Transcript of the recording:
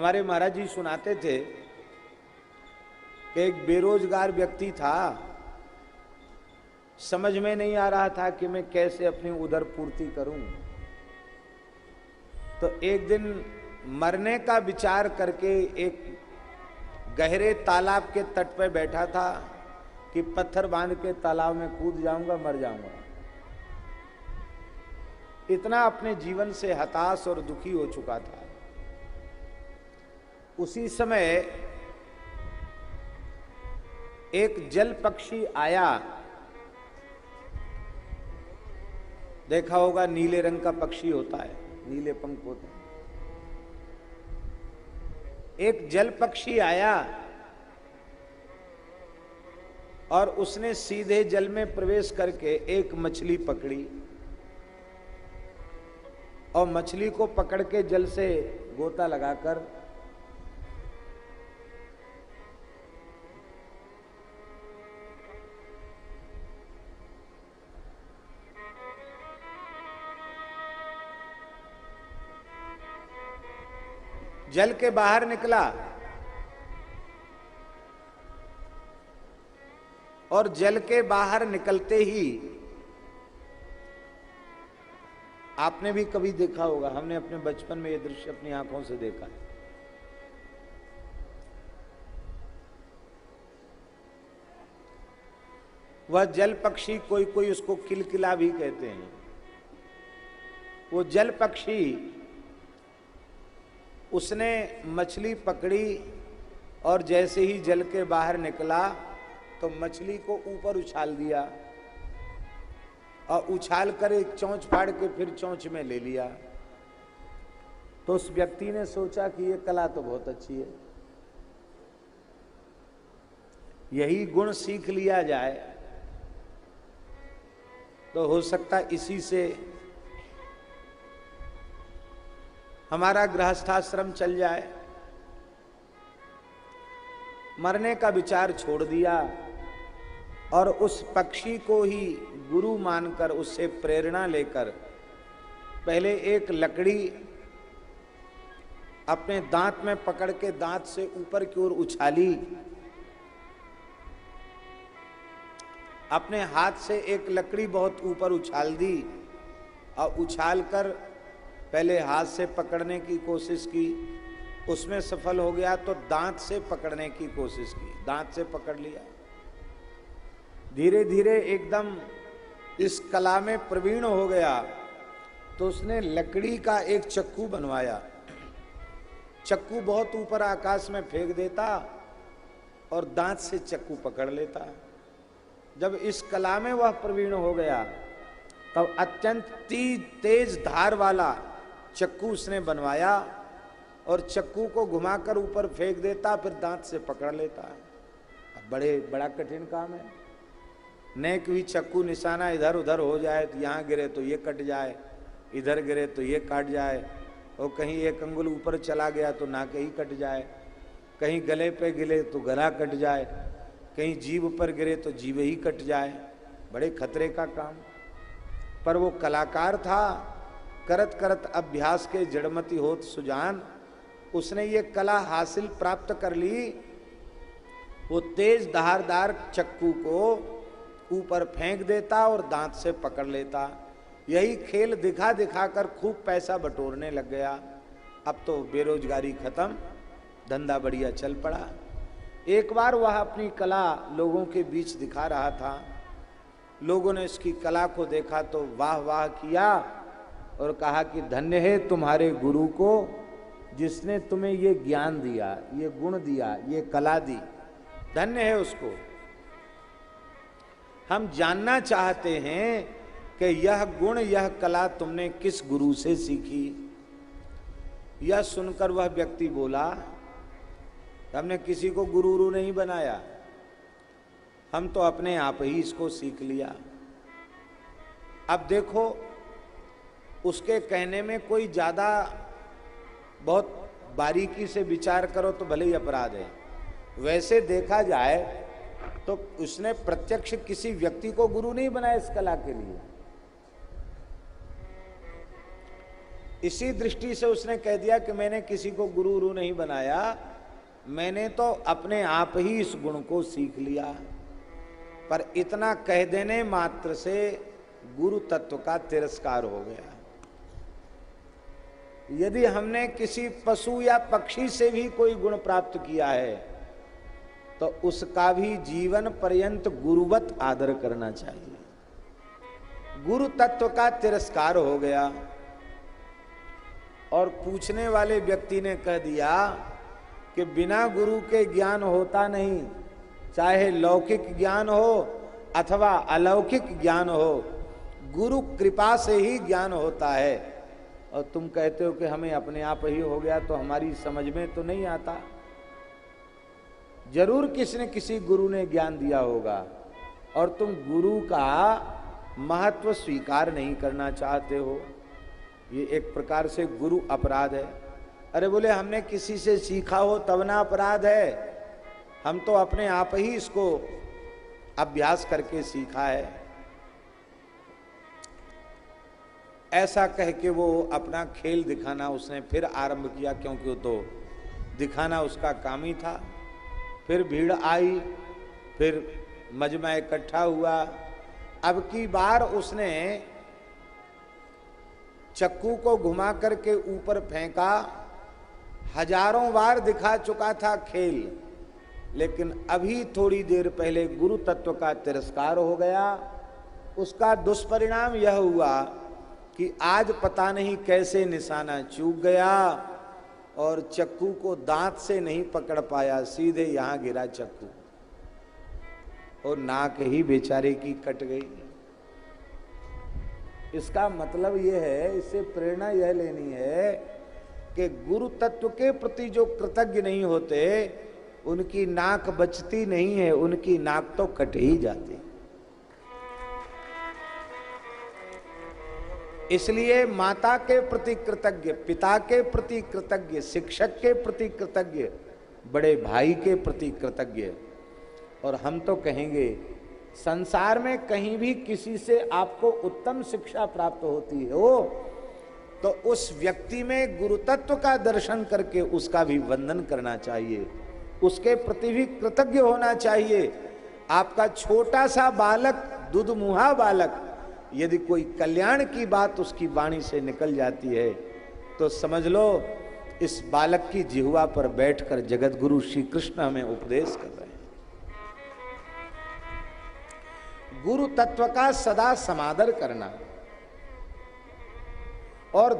हमारे महाराज जी सुनाते थे कि एक बेरोजगार व्यक्ति था, समझ में नहीं आ रहा था कि मैं कैसे अपनी उदर पूर्ति करूं। तो एक दिन मरने का विचार करके एक गहरे तालाब के तट पर बैठा था कि पत्थर बांध के तालाब में कूद जाऊंगा, मर जाऊंगा। इतना अपने जीवन से हताश और दुखी हो चुका था। उसी समय एक जल पक्षी आया, देखा होगा नीले रंग का पक्षी होता है, नीले पंख होते हैं। एक जल पक्षी आया और उसने सीधे जल में प्रवेश करके एक मछली पकड़ी और मछली को पकड़ के जल से गोता लगाकर जल के बाहर निकला और जल के बाहर निकलते ही आपने भी कभी देखा होगा, हमने अपने बचपन में यह दृश्य अपनी आंखों से देखा है। वह जल पक्षी, कोई कोई उसको किलकिला भी कहते हैं, वो जल पक्षी उसने मछली पकड़ी और जैसे ही जल के बाहर निकला तो मछली को ऊपर उछाल दिया और उछाल कर एक चोंच फाड़ के फिर चोंच में ले लिया। तो उस व्यक्ति ने सोचा कि ये कला तो बहुत अच्छी है, यही गुण सीख लिया जाए तो हो सकता इसी से हमारा गृहस्थाश्रम चल जाए। मरने का विचार छोड़ दिया और उस पक्षी को ही गुरु मानकर उससे प्रेरणा लेकर पहले एक लकड़ी अपने दांत में पकड़ के दांत से ऊपर की ओर उछाली, अपने हाथ से एक लकड़ी बहुत ऊपर उछाल दी और उछालकर पहले हाथ से पकड़ने की कोशिश की, उसमें सफल हो गया तो दांत से पकड़ने की कोशिश की, दांत से पकड़ लिया। धीरे धीरे एकदम इस कला में प्रवीण हो गया तो उसने लकड़ी का एक चक्कू बनवाया। चक्कू बहुत ऊपर आकाश में फेंक देता और दांत से चक्कू पकड़ लेता। जब इस कला में वह प्रवीण हो गया तब अत्यंत तेज धार वाला चक्कू उसने बनवाया और चक्कू को घुमाकर ऊपर फेंक देता, फिर दांत से पकड़ लेता। बड़ा कठिन काम है। नेक भी चक्कू निशाना इधर उधर हो जाए तो यहाँ गिरे तो ये कट जाए, इधर गिरे तो ये काट जाए, और कहीं एक अंगुल ऊपर चला गया तो नाक ही कट जाए, कहीं गले पे गिरे तो गला कट जाए, कहीं जीभ पर गिरे तो जीभ ही कट जाए। बड़े खतरे का काम। पर वो कलाकार था, करत करत अभ्यास के जड़मती होत सुजान, उसने ये कला हासिल प्राप्त कर ली। वो तेज धारदार चक्कू को ऊपर फेंक देता और दांत से पकड़ लेता। यही खेल दिखा दिखा कर खूब पैसा बटोरने लग गया। अब तो बेरोजगारी खत्म, धंधा बढ़िया चल पड़ा। एक बार वह अपनी कला लोगों के बीच दिखा रहा था, लोगों ने इसकी कला को देखा तो वाह वाह किया और कहा कि धन्य है तुम्हारे गुरु को जिसने तुम्हें ये ज्ञान दिया, ये गुण दिया, ये कला दी, धन्य है उसको। हम जानना चाहते हैं कि यह गुण, यह कला तुमने किस गुरु से सीखी। यह सुनकर वह व्यक्ति बोला, हमने किसी को गुरु नहीं बनाया, हम तो अपने आप ही इसको सीख लिया। अब देखो, उसके कहने में कोई ज्यादा बहुत बारीकी से विचार करो तो भले ही अपराध है। वैसे देखा जाए तो उसने प्रत्यक्ष किसी व्यक्ति को गुरु नहीं बनाया इस कला के लिए। इसी दृष्टि से उसने कह दिया कि मैंने किसी को गुरु गुरु नहीं बनाया, मैंने तो अपने आप ही इस गुण को सीख लिया। पर इतना कह देने मात्र से गुरु तत्व का तिरस्कार हो गया। यदि हमने किसी पशु या पक्षी से भी कोई गुण प्राप्त किया है तो उसका भी जीवन पर्यंत गुरुवत आदर करना चाहिए। गुरु तत्व का तिरस्कार हो गया और पूछने वाले व्यक्ति ने कह दिया कि बिना गुरु के ज्ञान होता नहीं, चाहे लौकिक ज्ञान हो अथवा अलौकिक ज्ञान हो, गुरु कृपा से ही ज्ञान होता है। और तुम कहते हो कि हमें अपने आप ही हो गया, तो हमारी समझ में तो नहीं आता। जरूर किसी न किसी गुरु ने ज्ञान दिया होगा और तुम गुरु का महत्व स्वीकार नहीं करना चाहते हो। ये एक प्रकार से गुरु अपराध है। अरे बोले हमने किसी से सीखा हो तब ना अपराध है, हम तो अपने आप ही इसको अभ्यास करके सीखा है। ऐसा कह के वो अपना खेल दिखाना उसने फिर आरंभ किया, क्योंकि वो तो दिखाना उसका काम ही था। फिर भीड़ आई, फिर मजमा इकट्ठा हुआ। अब की बार उसने चक्कू को घुमा करके ऊपर फेंका। हजारों बार दिखा चुका था खेल, लेकिन अभी थोड़ी देर पहले गुरु तत्व का तिरस्कार हो गया। उसका दुष्परिणाम यह हुआ कि आज पता नहीं कैसे निशाना चूक गया और चक्कू को दांत से नहीं पकड़ पाया, सीधे यहां गिरा चक्कू और नाक ही बेचारे की कट गई। इसका मतलब यह है, इससे प्रेरणा यह लेनी है कि गुरु तत्व के प्रति जो कृतज्ञ नहीं होते उनकी नाक बचती नहीं है, उनकी नाक तो कट ही जाती। इसलिए माता के प्रति कृतज्ञ, पिता के प्रति कृतज्ञ, शिक्षक के प्रति कृतज्ञ, बड़े भाई के प्रति कृतज्ञ। और हम तो कहेंगे संसार में कहीं भी किसी से आपको उत्तम शिक्षा प्राप्त होती हो तो उस व्यक्ति में गुरु तत्व का दर्शन करके उसका भी वंदन करना चाहिए, उसके प्रति भी कृतज्ञ होना चाहिए। आपका छोटा सा बालक, दुधमुहा बालक, यदि कोई कल्याण की बात उसकी वाणी से निकल जाती है तो समझ लो इस बालक की जिह्वा पर बैठकर जगत गुरु श्री कृष्ण हमें उपदेश कर रहे हैं। गुरु तत्व का सदा समादर करना और